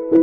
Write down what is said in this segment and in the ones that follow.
Good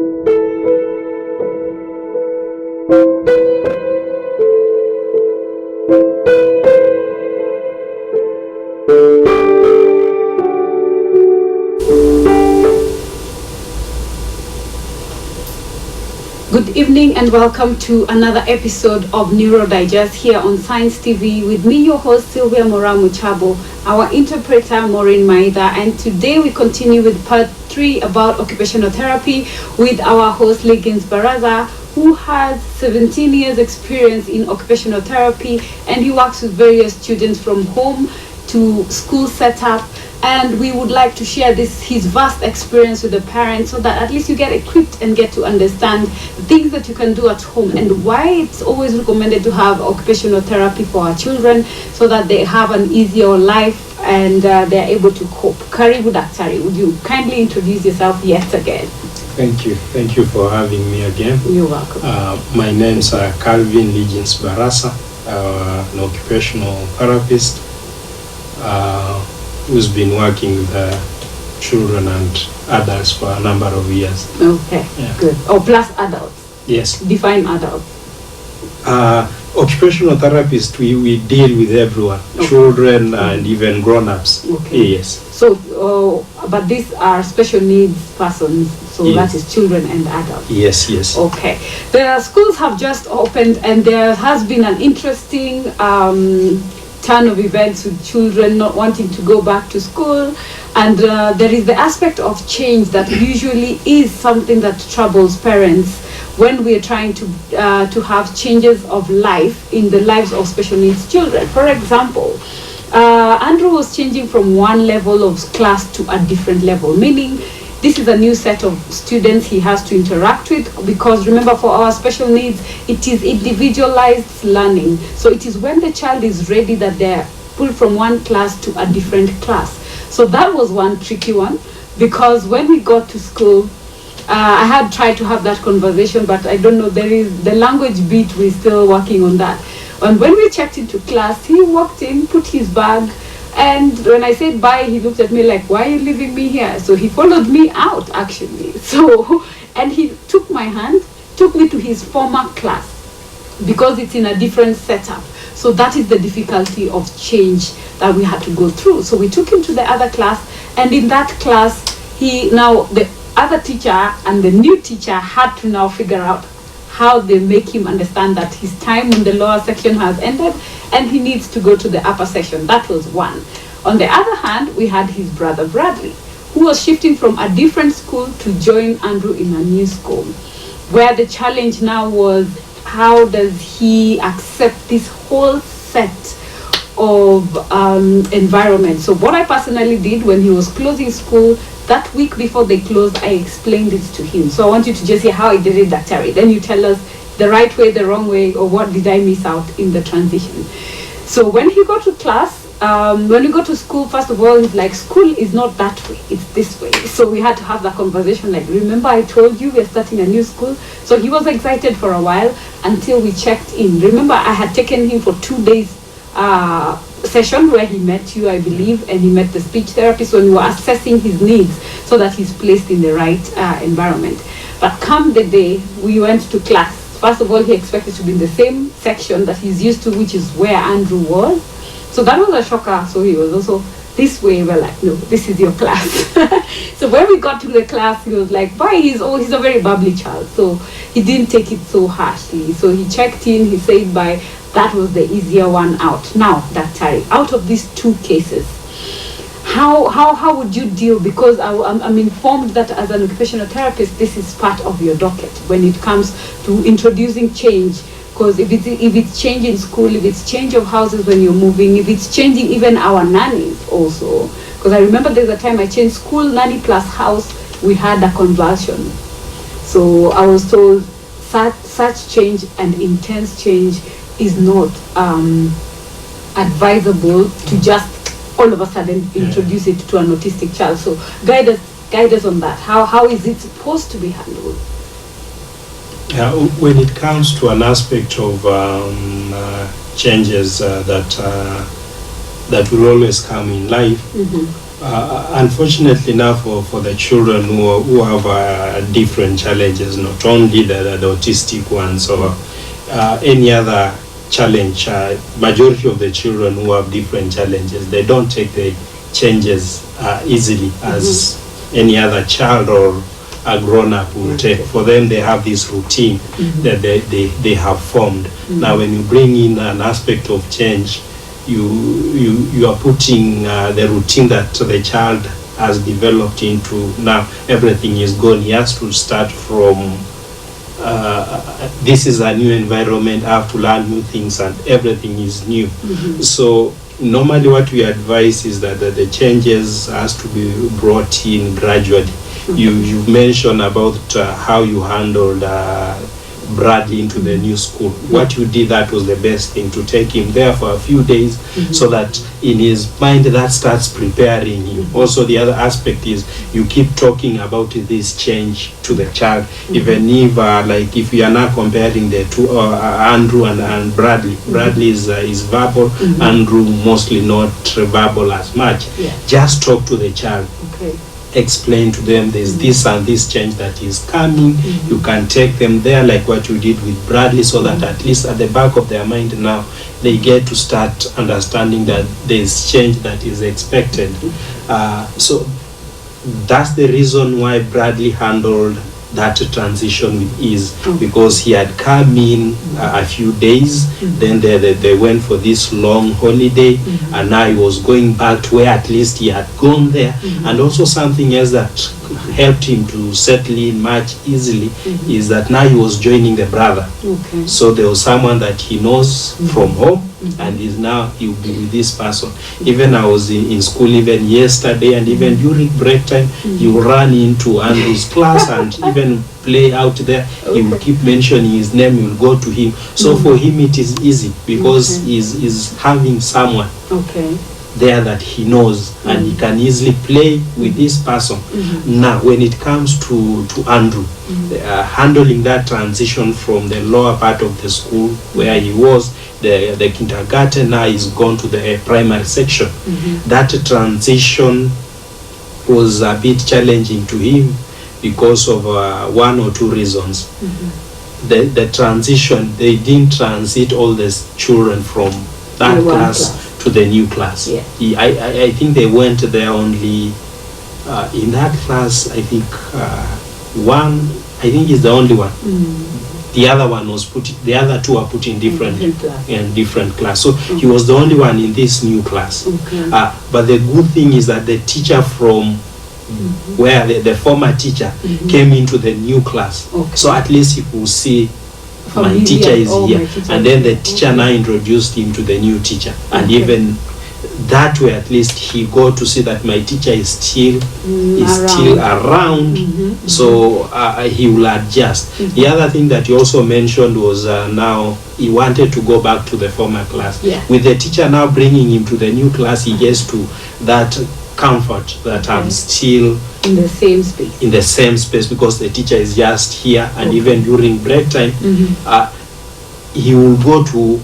evening and welcome to another episode of Neuro Digest here on Science TV with me, your host Sylvia Moraa, our interpreter Maureen Maida, and today we continue with part 3 about occupational therapy with our host Liggins Baraza, who has 17 years experience in occupational therapy, and he works with various students from home to school setup. And we would like to share his vast experience with the parents so that at least you get equipped and get to understand the things that you can do at home and why it's always recommended to have occupational therapy for our children so that they have an easier life and they're able to cope. Karibu Daktari, would you kindly introduce yourself yet again? Thank you. Thank you for having me again. You're welcome. My name's Calvin Liggins Barasa, an occupational therapist who's been working with children and adults for a number of years. Okay, yeah. Good. Oh, plus adults. Yes. Define adults. Occupational therapists, we deal with everyone, okay. Children and even grown-ups. Okay. Yes. So, but these are special needs persons, so yes. That is children and adults. Yes, yes. Okay. The schools have just opened and there has been an interesting turn of events with children not wanting to go back to school, and there is the aspect of change that usually is something that troubles parents when we are trying to have changes of life in the lives of special needs children. For example, Andrew was changing from one level of class to a different level, meaning this is a new set of students he has to interact with, because remember, for our special needs, it is individualized learning. So it is when the child is ready that they're pulled from one class to a different class. So that was one tricky one, because when we got to school, I had tried to have that conversation, but I don't know, there is the language bit, we're still working on that. And when we checked into class, he walked in, put his bag, and when I said bye, he looked at me like, why are you leaving me here? So he followed me out, actually. So, and he took my hand, took me to his former class, because it's in a different setup. So that is the difficulty of change that we had to go through. So we took him to the other class, and in that class, the other teacher and the new teacher had to now figure out how they make him understand that his time in the lower section has ended and he needs to go to the upper section. That was one. On the other hand, we had his brother Bradley, who was shifting from a different school to join Andrew in a new school, where the challenge now was, how does he accept this whole set of environment? So what I personally did when he was closing school, that week before they closed, I explained it to him. So I want you to just hear how I did it, Daktari. Then you tell us the right way, the wrong way, or what did I miss out in the transition. So when he got to class, when we got to school, first of all, he's like, school is not that way, it's this way. So we had to have that conversation, like, remember I told you we're starting a new school? So he was excited for a while until we checked in. Remember, I had taken him for 2 days session where he met you, I believe, and he met the speech therapist when we were assessing his needs so that he's placed in the right environment. But come the day we went to class, first of all, he expected to be in the same section that he's used to, which is where Andrew was. So that was a shocker. So he was also this way. We're like, no, this is your class. So when we got to the class, he was like, bye. He's a very bubbly child, so he didn't take it so harshly. So he checked in, he said bye. That was the easier one out. Now, Daktari, out of these two cases, how would you deal? Because I'm informed that as an occupational therapist, this is part of your docket when it comes to introducing change. Because if it's change in school, if it's change of houses when you're moving, if it's changing even our nannies also. Because I remember there's a time I changed school, nanny plus house, we had a conversion. So I was told such change and intense change is not advisable to just all of a sudden introduce it to an autistic child. So guide us on that. How is it supposed to be handled? When it comes to an aspect of changes that will always come in life, Unfortunately now for the children who have different challenges, not only the autistic ones or any other challenge, majority of the children who have different challenges, they don't take the changes easily as any other child or a grown-up will take. For them, they have this routine that they have formed. Now when you bring in an aspect of change, you are putting the routine that the child has developed into. Now everything is gone. He has to start from this is a new environment. I have to learn new things, and everything is new. So normally what we advise is that the changes has to be brought in gradually. You mentioned about how you handled Bradley into the new school. What you did, that was the best thing, to take him there for a few days so that in his mind that starts preparing him. Also the other aspect is you keep talking about this change to the child, even if like if you are now comparing the two, Andrew and Bradley. Bradley is verbal, Andrew mostly not verbal as much. Just talk to the child. Explain to them there's this and this change that is coming. You can take them there like what you did with Bradley, so that at least at the back of their mind now they get to start understanding that there's change that is expected. So that's the reason why Bradley handled that transition with ease, because he had come in a few days, then they went for this long holiday, and now he was going back to where at least he had gone there. And also something else that helped him to settle in much easily is that now he was joining the brother. So there was someone that he knows from home, and is now he will be with this person. Even I was in school even yesterday, and even during break time you run into Andrew's class and even play out there. He will keep mentioning his name, you will go to him. So for him it is easy, because he's having someone there that he knows, and he can easily play with this person. Now when it comes to Andrew, handling that transition from the lower part of the school where he was, the kindergarten, now he's gone to the primary section. That transition was a bit challenging to him because of one or two reasons. The transition, they didn't transit all the children from that class to the new class. I think they went there only in that class. I think one, I think is the only one. The other one was the other two are put in different class. So he was the only one in this new class. But the good thing is that the teacher from where the former teacher came into the new class. So at least he could see my teacher is here. And then the teacher now introduced him to the new teacher. And even that way at least he got to see that my teacher is still around. So he will adjust. The other thing that you also mentioned was now he wanted to go back to the former class. With the teacher now bringing him to the new class, he gets to that comfort that I'm still in the same space. In the same space, because the teacher is just here, and even during break time, he will go to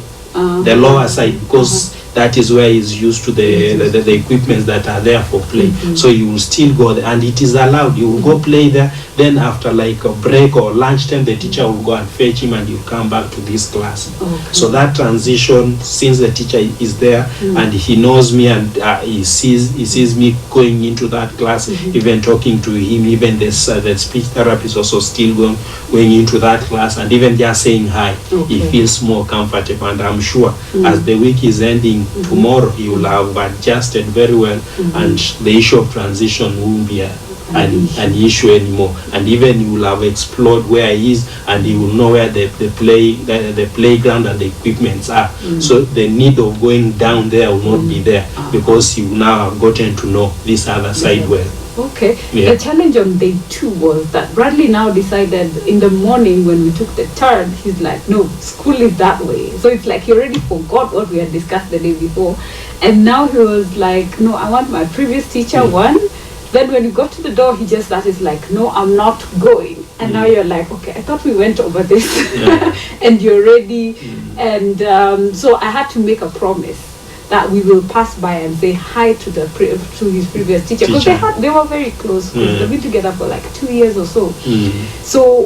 the lower side, because that is where he's used to the equipments that are there for play. So you will still go there, and it is allowed. You will go play there. Then after like a break or lunchtime, the teacher will go and fetch him, and he'll come back to this class. So that transition, since the teacher is there and he knows me, and he sees me going into that class, even talking to him, even the speech therapist also still going into that class, and even just saying hi, he feels more comfortable. And I'm sure as the week is ending, tomorrow he will have adjusted very well, and the issue of transition won't be an issue anymore. And even he will have explored where he is, and he will know where the playground and the equipments are. So the need of going down there will not be there, because he will now have gotten to know this other side well. The challenge on day 2 was that Bradley now decided in the morning when we took the turn, he's like, no, school is that way. So it's like he already forgot what we had discussed the day before. And now he was like, no, I want my previous teacher one. Then when you got to the door, he just started like, no, I'm not going. And now you're like, okay, I thought we went over this. And you're ready. And so I had to make a promise that we will pass by and say hi to to his previous teacher, because they were very close. They've been together for like 2 years or so. So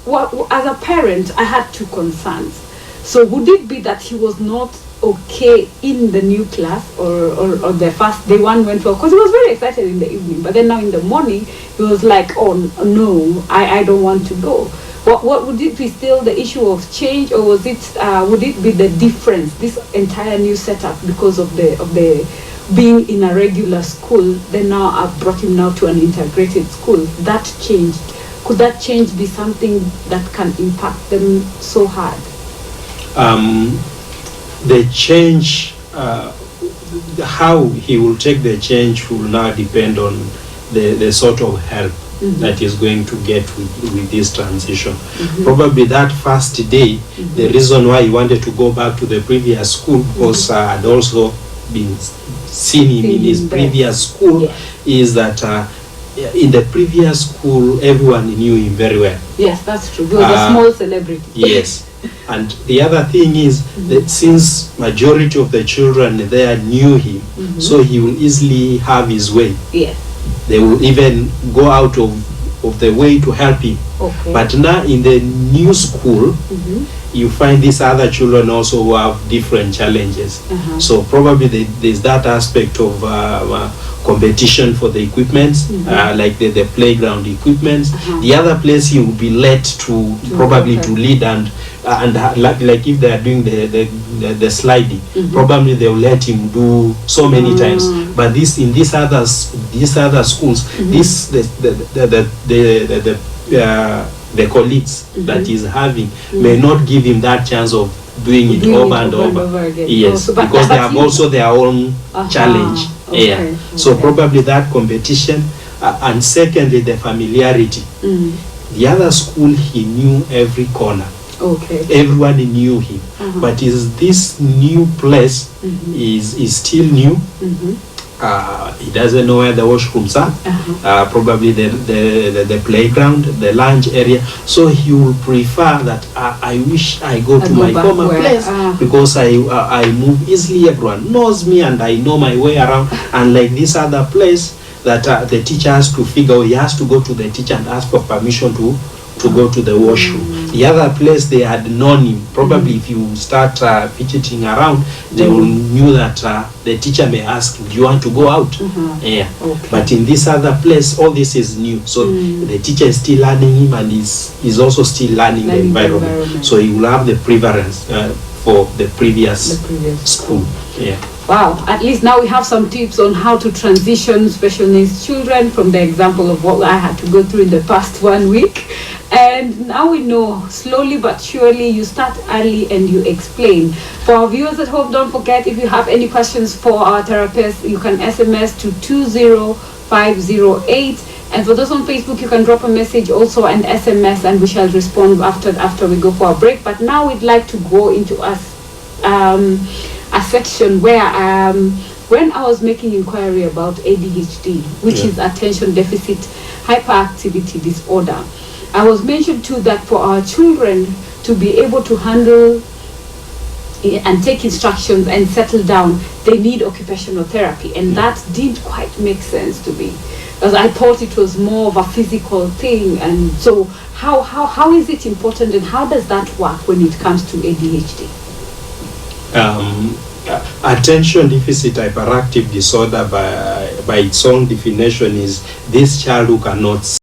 what, as a parent, I had two concerns. So would it be that he was not okay in the new class, or the first day one went well, because he was very excited in the evening, but then now in the morning he was like, oh no, I don't want to go. What would it be, still the issue of change, or was it would it be the difference, this entire new setup, because of the being in a regular school, then now I've brought him now to an integrated school? That changed. Could that change be something that can impact them so hard? The change, how he will take the change will now depend on the sort of help that is going to get with this transition. Probably that first day, the reason why he wanted to go back to the previous school, because I'd also been seen him in his previous school, is that in the previous school, everyone knew him very well. Yes, that's true. He was a small celebrity. Yes. And the other thing is that since majority of the children there knew him, so he will easily have his way. Yes. They will even go out of the way to help him. Okay. But now in the new school, you find these other children also who have different challenges. So probably there's that aspect of competition for the equipment, like the playground equipment. The other place he will be led to probably to lead, and like if they are doing the sliding, probably they will let him do so many times. But in these other schools, the colleagues that he's having may not give him that chance of doing it over and over again. Yes, because they have also their own challenge. Okay. So probably that competition, and secondly the familiarity. The other school, he knew every corner. Okay. Everyone knew him, but is this new place is still new. He doesn't know where the washrooms are, probably the playground, the lounge area. So he will prefer that I wish I go to my former place, because I move easily, everyone knows me and I know my way around. And like this other place that the teacher has to figure, he has to go to the teacher and ask for permission to go to the washroom. The other place they had known him. Probably if you start fidgeting around, they will knew that the teacher may ask, do you want to go out? Okay. But in this other place, all this is new. So the teacher is still learning him, and is also still learning the environment. So he will have the preference for the previous school. Wow, at least now we have some tips on how to transition special needs children, from the example of what I had to go through in the past 1 week. And now we know, slowly but surely, you start early and you explain. For our viewers at home, don't forget, if you have any questions for our therapist, you can SMS to 20508. And for those on Facebook, you can drop a message also and SMS, and we shall respond after we go for a break. But now we'd like to go into a section where when I was making inquiry about ADHD, which is attention deficit hyperactivity disorder, I was mentioned too that for our children to be able to handle and take instructions and settle down, they need occupational therapy, and that didn't quite make sense to me, because I thought it was more of a physical thing. And so how is it important, and how does that work when it comes to ADHD? Attention deficit hyperactive disorder, by its own definition, is this child who cannot